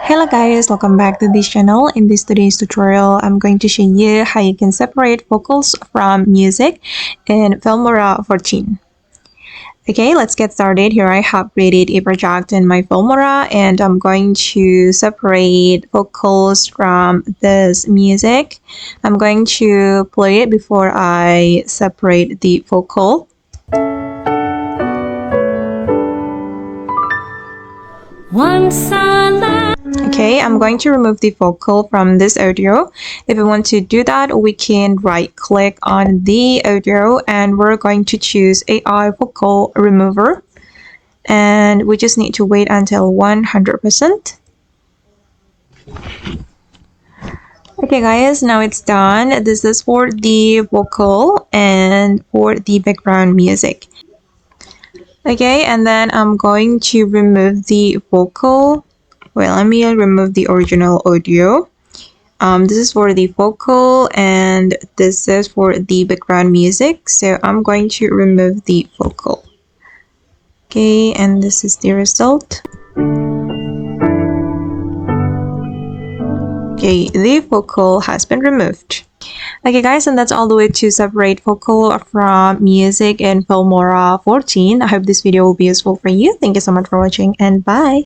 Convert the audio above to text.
Hello guys, welcome back to this channel. In this today's tutorial, I'm going to show you how you can separate vocals from music in Filmora 14. Okay, let's get started. Here I have created a project in my Filmora and I'm going to separate vocals from this music. I'm going to play it before I separate the vocal. Okay, I'm going to remove the vocal from this audio. If you want to do that, we can right click on the audio and we're going to choose AI vocal remover. And we just need to wait until 100%. Okay guys, now it's done. This is for the vocal and for the background music. Okay, and then I'm going to remove the vocal. Well, let me remove the original audio. This is for the vocal and this is for the background music. So I'm going to remove the vocal. Okay, and this is the result. Okay, the vocal has been removed. Okay guys, and that's all the way to separate vocal from music in Filmora 14. I hope this video will be useful for you. Thank you so much for watching and bye!